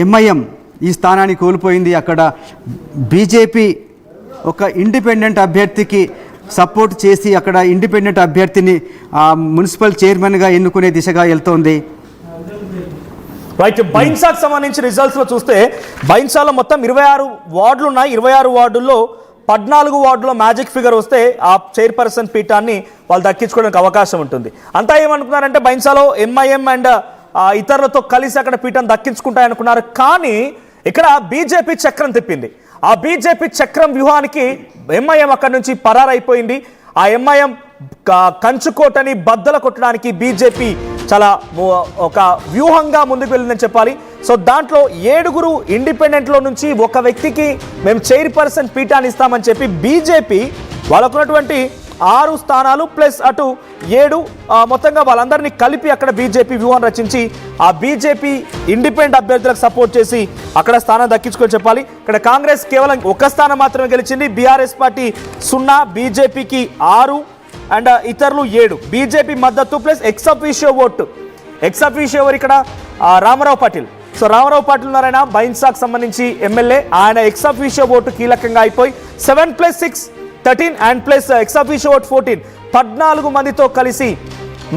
MIM ఈ స్థానాన్ని కోల్పోయింది. అక్కడ బీజేపీ ఒక ఇండిపెండెంట్ అభ్యర్థికి సపోర్ట్ చేసి అక్కడ ఇండిపెండెంట్ అభ్యర్థిని మున్సిపల్ చైర్మన్గా ఎన్నుకునే దిశగా వెళ్తోంది. రైట్, బైన్సాకు సంబంధించి రిజల్ట్స్లో చూస్తే బైన్సాలో మొత్తం 26 వార్డులు ఉన్నాయి. 26 వార్డుల్లో 14 వార్డులో మ్యాజిక్ ఫిగర్ వస్తే ఆ చైర్పర్సన్ పీఠాన్ని వాళ్ళు దక్కించుకోవడానికి అవకాశం ఉంటుంది. అంతా ఏమనుకున్నారంటే బైన్సాలో ఎంఐఎం అండ్ ఇతరులతో కలిసి అక్కడ పీఠం దక్కించుకుంటాయనుకున్నారు. కానీ ఇక్కడ బీజేపీ చక్రం తిప్పింది. ఆ బీజేపీ చక్రం వ్యూహానికి ఎంఐఎం అక్కడి నుంచి పరారైపోయింది. ఆ ఎంఐఎం కంచుకోటని బద్దల కొట్టడానికి బీజేపీ చాలా ఒక వ్యూహంగా ముందుకు వెళ్ళిందని చెప్పాలి. సో దాంట్లో 7 ఇండిపెండెంట్లో నుంచి ఒక వ్యక్తికి మేము చైర్పర్సన్ పీఠాన్ని ఇస్తామని చెప్పి బీజేపీ వాళ్ళకున్నటువంటి 6 స్థానాలు ప్లస్ అటు 7 మొత్తంగా వాళ్ళందరినీ కలిపి అక్కడ బీజేపీ వ్యూహం రచించి ఆ బీజేపీ ఇండిపెండెంట్ అభ్యర్థులకు సపోర్ట్ చేసి అక్కడ స్థానం దక్కించుకొని చెప్పాలి. ఇక్కడ కాంగ్రెస్ కేవలం 1 స్థానం మాత్రమే గెలిచింది. బీఆర్ఎస్ పార్టీ 0, బీజేపీకి 6 అండ్ ఇతరులు 7. బీజేపీ మద్దతు ప్లస్ ఎక్స్-అఫీషియో ఓటు. ఎక్స్-అఫీషియో ఎవరు ఇక్కడ? రామారావు పాటిల్. సో రామారావు పాటిల్ ఉన్నారైనా బైన్సాకు సంబంధించి ఎమ్మెల్యే. ఆయన ఎక్స్-అఫీషియో ఓటు కీలకంగా అయిపోయి 7 + 6 13 అండ్ ప్లస్ ఎక్స్-అఫీషియో ఓటు 14 14 మందితో కలిసి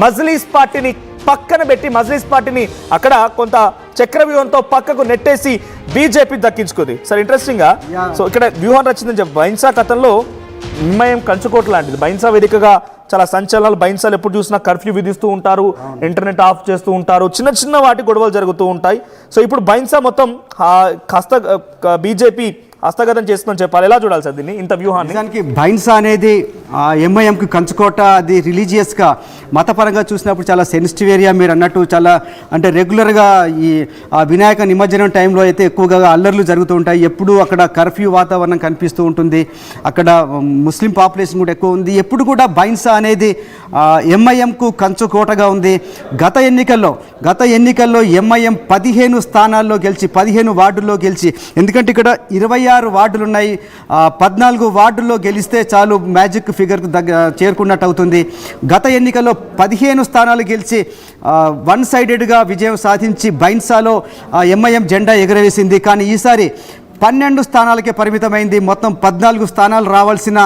మజ్లీస్ పార్టీని పక్కన పెట్టి మజ్లీస్ పార్టీని అక్కడ కొంత చక్రవ్యూహంతో పక్కకు నెట్టేసి బీజేపీ దక్కించుకుంది. సార్ ఇంట్రెస్టింగ్గా సో ఇక్కడ వ్యూహం రచిందని చెప్పి బైన్సా కథంలో ఎంఐఎం కంచుకోట లాంటిది. బైన్సా వేదికగా చాలా సంచలనాలు. బైన్సాలు ఎప్పుడు చూసినా కర్ఫ్యూ విధిస్తూ ఉంటారు, ఇంటర్నెట్ ఆఫ్ చేస్తూ ఉంటారు, చిన్న చిన్న వాటి గొడవలు జరుగుతూ ఉంటాయి. సో ఇప్పుడు బైన్సా మొత్తం బీజేపీ హస్తగతం చేస్తుందని చెప్పాలి. ఎలా చూడాలి సార్ దీన్ని, ఇంత వ్యూహాన్ని? నిజానికి బైన్సా అనేది ఎంఐఎంకి కంచుకోట. అది రిలీజియస్గా మతపరంగా చూసినప్పుడు చాలా సెన్సిటివ్ ఏరియా. మీరు అన్నట్టు చాలా అంటే రెగ్యులర్గా ఈ వినాయక నిమజ్జనం టైంలో అయితే ఎక్కువగా అల్లర్లు జరుగుతూ ఉంటాయి. ఎప్పుడు అక్కడ కర్ఫ్యూ వాతావరణం కనిపిస్తూ ఉంటుంది. అక్కడ ముస్లిం పాపులేషన్ కూడా ఎక్కువ ఉంది. ఎప్పుడు కూడా బైన్సా అనేది ఎంఐఎంకు కంచుకోటగా ఉంది. గత ఎన్నికల్లో ఎంఐఎం 15 స్థానాల్లో గెలిచి 15 వార్డుల్లో గెలిచి, ఎందుకంటే ఇక్కడ 26 వార్డులు ఉన్నాయి. 14 వార్డుల్లో గెలిస్తే చాలు మ్యాజిక్ ఫిగర్కు చేరుకున్నట్టు అవుతుంది. గత ఎన్నికల్లో 15 స్థానాలు గెలిచి వన్ సైడెడ్గా విజయం సాధించి బైన్సాలో ఎంఐఎం జెండా ఎగరవేసింది. కానీ ఈసారి 12 స్థానాలకే పరిమితమైంది. మొత్తం 14 స్థానాలు రావాల్సిన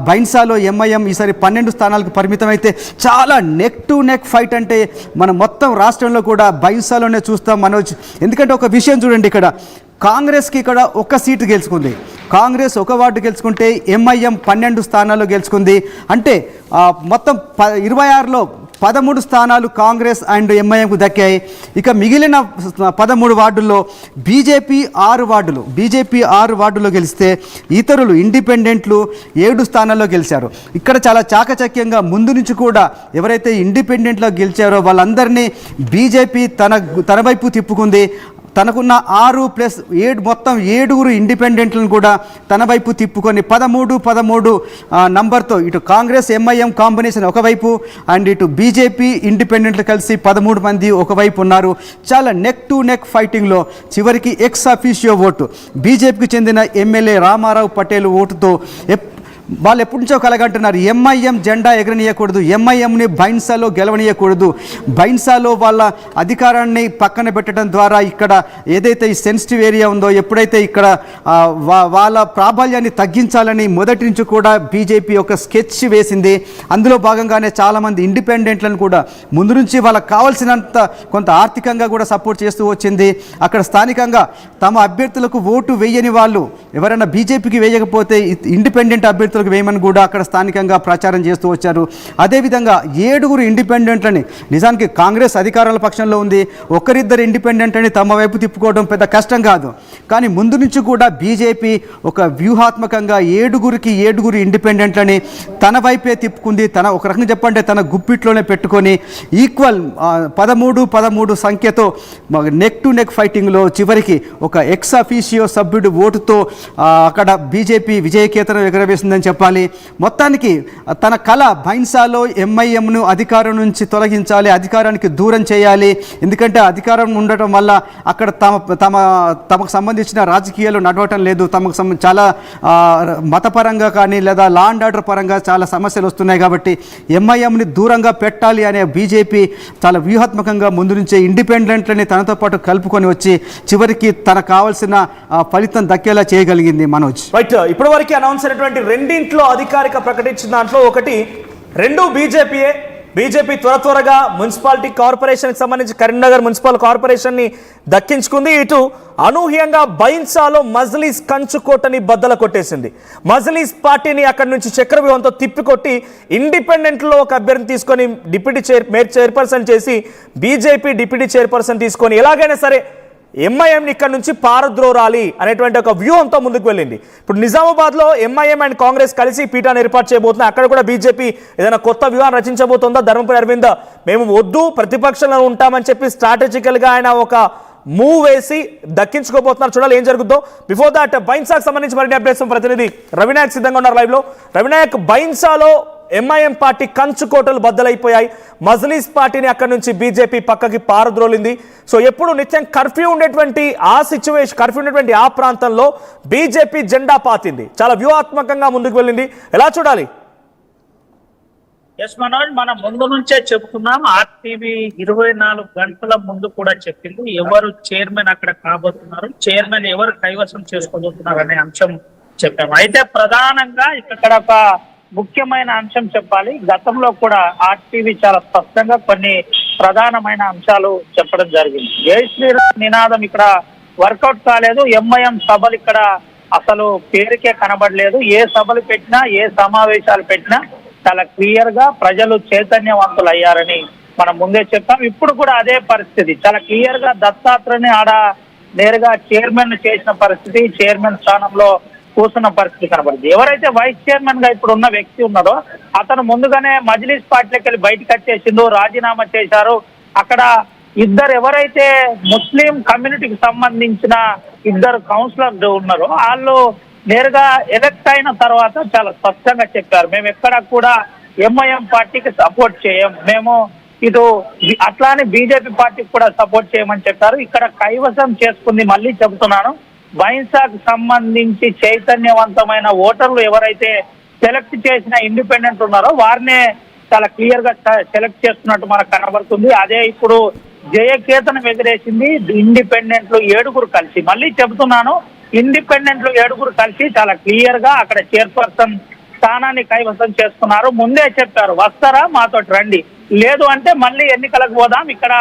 బైన్సాలో ఎంఐఎం ఈసారి 12 స్థానాలకు పరిమితమైతే చాలా నెక్ టు నెక్ ఫైట్. అంటే మనం మొత్తం రాష్ట్రంలో కూడా బైన్సాలోనే చూస్తాం మనోజ్. ఎందుకంటే ఒక విషయం చూడండి, ఇక్కడ కాంగ్రెస్కి ఇక్కడ 1 సీటు గెలుచుకుంది. కాంగ్రెస్ 1 వార్డు గెలుచుకుంటే ఎంఐఎం 12 స్థానాల్లో గెలుచుకుంది. అంటే మొత్తం 26లో 13 స్థానాలు కాంగ్రెస్ అండ్ ఎంఐఎంకు దక్కాయి. ఇక మిగిలిన 13 వార్డుల్లో బీజేపీ 6 వార్డుల్లో గెలిస్తే ఇతరులు ఇండిపెండెంట్లు 7 స్థానాల్లో గెలిచారు. ఇక్కడ చాలా చాకచక్యంగా ముందు నుంచి కూడా ఎవరైతే ఇండిపెండెంట్లో గెలిచారో వాళ్ళందరినీ బీజేపీ తన వైపు తిప్పుకుంది. తనకున్న 6 + 7 మొత్తం 7 ఇండిపెండెంట్లను కూడా తన వైపు తిప్పుకొని 13 నంబర్తో ఇటు కాంగ్రెస్ ఎంఐఎం కాంబినేషన్ ఒకవైపు అండ్ ఇటు బీజేపీ ఇండిపెండెంట్లు కలిసి 13 మంది ఒకవైపు ఉన్నారు. చాలా నెక్ టు నెక్ ఫైటింగ్లో చివరికి ఎక్స్-అఫీషియో ఓటు బీజేపీకి చెందిన ఎమ్మెల్యే రామారావు పటేల్ ఓటుతో వాళ్ళు ఎప్పటి నుంచో కలగంటున్నారు, ఎంఐఎం జెండా ఎగరనీయకూడదు, ఎంఐఎంని బైన్సాలో గెలవనీయకూడదు. బైన్సాలో వాళ్ళ అధికారాన్ని పక్కన పెట్టడం ద్వారా ఇక్కడ ఏదైతే ఈ సెన్సిటివ్ ఏరియా ఉందో, ఎప్పుడైతే ఇక్కడ వాళ్ళ ప్రాబల్యాన్ని తగ్గించాలని మొదటి నుంచి కూడా బీజేపీ ఒక స్కెచ్ వేసింది. అందులో భాగంగానే చాలామంది ఇండిపెండెంట్లను కూడా ముందు నుంచి వాళ్ళకి కావాల్సినంత కొంత ఆర్థికంగా కూడా సపోర్ట్ చేస్తూ వచ్చింది. అక్కడ స్థానికంగా తమ అభ్యర్థులకు ఓటు వేయని వాళ్ళు ఎవరైనా బీజేపీకి వేయకపోతే ఇండిపెండెంట్ అభ్యర్థులు వేయమని కూడా అక్కడ స్థానికంగా ప్రచారం చేస్తూ వచ్చారు. అదేవిధంగా 7 ఇండిపెండెంట్లని, నిజానికి కాంగ్రెస్ అధికారాల పక్షంలో ఉంది, 1-2 ఇండిపెండెంట్లని తమ వైపు తిప్పుకోవడం పెద్ద కష్టం కాదు. కానీ ముందు నుంచి కూడా బీజేపీ ఒక వ్యూహాత్మకంగా 7 ఇండిపెండెంట్లని తన వైపే తిప్పుకుంది. ఒక రకంగా చెప్పంటే తన గుప్పిట్లోనే పెట్టుకొని ఈక్వల్ 13 సంఖ్యతో నెక్ టు నెక్ ఫైటింగ్లో చివరికి ఒక ఎక్స్-అఫీషియో సభ్యుడు ఓటుతో అక్కడ బీజేపీ విజయకేతనం ఎగరవేసిందని చెప్పాలి. మొత్తానికి తన కళ బైన్సాలో ఎంఐఎంను అధికారం నుంచి తొలగించాలి, అధికారానికి దూరం చేయాలి. ఎందుకంటే అధికారం ఉండటం వల్ల అక్కడ తమకు సంబంధించిన రాజకీయాలు నడవటం లేదు, తమకు చాలా మతపరంగా కానీ లేదా లా అండ్ ఆర్డర్ పరంగా చాలా సమస్యలు వస్తున్నాయి. కాబట్టి ఎంఐఎంని దూరంగా పెట్టాలి అనే బీజేపీ చాలా వ్యూహాత్మకంగా ముందు నుంచే ఇండిపెండెంట్లని తనతో పాటు కలుపుకొని వచ్చి చివరికి తనకు కావాల్సిన ఫలితం దక్కేలా చేయగలిగింది. మనోజ్, రైట్, ఇప్పటి వరకు అనౌన్స్ అయినటువంటి రెండింట్లో అధికారిక ప్రకటించిన దాంట్లో ఒకటి రెండు బీజేపీ త్వరగా మున్సిపాలిటీ కార్పొరేషన్కి సంబంధించి కరీంనగర్ మున్సిపల్ కార్పొరేషన్ని దక్కించుకుంది. ఇటు అనూహ్యంగా బైన్సాలో మజ్లీస్ కంచుకోటని బద్దల కొట్టేసింది. మజ్లీస్ పార్టీని అక్కడి నుంచి చక్రవ్యూహంతో తిప్పికొట్టి ఇండిపెండెంట్లో ఒక అభ్యర్థిని తీసుకొని మేయర్ చైర్పర్సన్ చేసి బీజేపీ డిప్యూటీ చైర్పర్సన్ తీసుకొని ఎలాగైనా సరే ఎంఐఎంని ఇక్కడ నుంచి పారద్రోరాలి అనేటువంటి ఒక వ్యూహంతో ముందుకు వెళ్ళింది. ఇప్పుడు నిజామాబాద్లో ఎంఐఎం అండ్ కాంగ్రెస్ కలిసి పీఠాన్ని ఏర్పాటు చేయబోతున్నాయి. అక్కడ కూడా బీజేపీ ఏదైనా కొత్త వ్యూహాన్ని రచించబోతుందా? ధర్మపురి అరవింద్ మేము వద్దు ప్రతిపక్షంలో ఉంటామని చెప్పి స్ట్రాటజికల్గా ఆయన ఒక మూవ్ వేసి దక్కించుకోబోతున్నారు. చూడాలి ఏం జరుగుతుందో. బిఫోర్ దాట్ బైన్సాకు సంబంధించి మరిన్ని అప్డేట్స్ ప్రతినిధి రవినాయక్ సిద్ధంగా ఉన్నారు లైవ్లో. రవినాయక్, బైన్సాలో ఎంఐఎం పార్టీ కంచుకోటలు బద్దలైపోయాయి. మజ్లీస్ పార్టీని అక్కడి నుంచి బీజేపీ పక్కకి పారద్రోలింది. సో ఎప్పుడు నిత్యం కర్ఫ్యూ ఉండేటువంటి ఆ ప్రాంతంలో బీజేపీ జెండా పాతింది, చాలా వ్యూహాత్మకంగా ముందుకు వెళ్ళింది. ఎలా చూడాలి? ఎస్ మనోజ్, మనం ముందు నుంచే చెప్తున్నాం. ఆర్టీవీ 24 గంటల ముందు కూడా చెప్పింది ఎవరు చైర్మన్ అక్కడ కాబోతున్నారు, చైర్మన్ ఎవరు కైవసం చేసుకోబోతున్నారు అనే అంశం చెప్పాము. అయితే ప్రధానంగా ఇక్కడ ఒక ముఖ్యమైన అంశం చెప్పాలి. గతంలో కూడా ఆర్టీవీ చాలా స్పష్టంగా కొన్ని ప్రధానమైన అంశాలు చెప్పడం జరిగింది. జై శ్రీరామ్ నినాదం ఇక్కడ వర్కౌట్ కాలేదు. ఎంఐఎం సభలు ఇక్కడ అసలు పేరుకే కనబడలేదు. ఏ సభలు పెట్టినా ఏ సమావేశాలు పెట్టినా చాలా క్లియర్ గా ప్రజలు చైతన్యవంతులు అయ్యారని మనం ముందే చెప్పాం. ఇప్పుడు కూడా అదే పరిస్థితి. చాలా క్లియర్ గా దత్తాత్రేయని ఆడ నేరుగా చైర్మన్ చేసిన పరిస్థితి, చైర్మన్ స్థానంలో కూర్చున్న పరిస్థితి కనబడింది. ఎవరైతే వైస్ చైర్మన్ గా ఇప్పుడు ఉన్న వ్యక్తి ఉన్నారో అతను ముందుగానే మజ్లీస్ పార్టీలోకి వెళ్ళి బయటకు వచ్చేసిండు, రాజీనామా చేశారు. అక్కడ ఇద్దరు ఎవరైతే ముస్లిం కమ్యూనిటీకి సంబంధించిన ఇద్దరు కౌన్సిలర్ ఉన్నారో వాళ్ళు నేరుగా ఎలక్ట్ అయిన తర్వాత చాలా స్పష్టంగా చెప్పారు, మేము ఎక్కడ కూడా ఎంఐఎం పార్టీకి సపోర్ట్ చేయం, మేము ఇటు అట్లానే బీజేపీ పార్టీకి కూడా సపోర్ట్ చేయమని చెప్పారు. ఇక్కడ కైవసం చేసుకుంది, మళ్ళీ చెబుతున్నాను, బైన్సాకు సంబంధించి చైతన్యవంతమైన ఓటర్లు ఎవరైతే సెలెక్ట్ చేసిన ఇండిపెండెంట్ ఉన్నారో వారినే చాలా క్లియర్ గా సెలెక్ట్ చేస్తున్నట్టు మనకు కనబడుతుంది. అదే ఇప్పుడు జయకేతనం ఎగిరేసింది ఇండిపెండెంట్లు 7 కలిసి. మళ్ళీ చెబుతున్నాను, ఇండిపెండెంట్లు 7 కలిసి చాలా క్లియర్ గా అక్కడ చైర్పర్సన్ స్థానాన్ని కైవసం చేసుకున్నారు. ముందే చెప్పారు, వస్తారా మాతోటి రండి, లేదు అంటే మళ్ళీ ఎన్నికలకు పోదాం, ఇక్కడ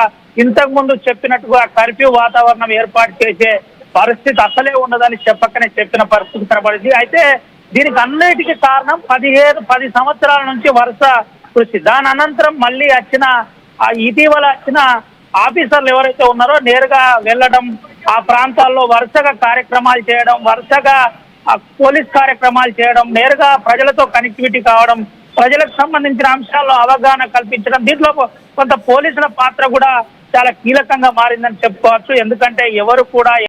ఇంతకు ముందు చెప్పినట్టుగా కర్ఫ్యూ వాతావరణం ఏర్పాటు చేసే పరిస్థితి అసలే ఉండదని చెప్పకనే చెప్పిన పరిస్థితి కనబడింది. అయితే దీనికి అన్నిటికీ కారణం 10 సంవత్సరాల నుంచి వరుస కృషి. దాని అనంతరం మళ్ళీ ఇటీవల వచ్చిన ఆఫీసర్లు ఎవరైతే ఉన్నారో నేరుగా వెళ్ళడం, ఆ ప్రాంతాల్లో వరుసగా కార్యక్రమాలు చేయడం, వరుసగా పోలీస్ కార్యక్రమాలు చేయడం, నేరుగా ప్రజలతో కనెక్టివిటీ కావడం, ప్రజలకు సంబంధించిన అంశాల్లో అవగాహన కల్పించడం, దీంట్లో కొంత పోలీసుల పాత్ర కూడా చాలా కీలకంగా మారిందని చెప్పుకోవచ్చు. ఎందుకంటే ఎవరు కూడా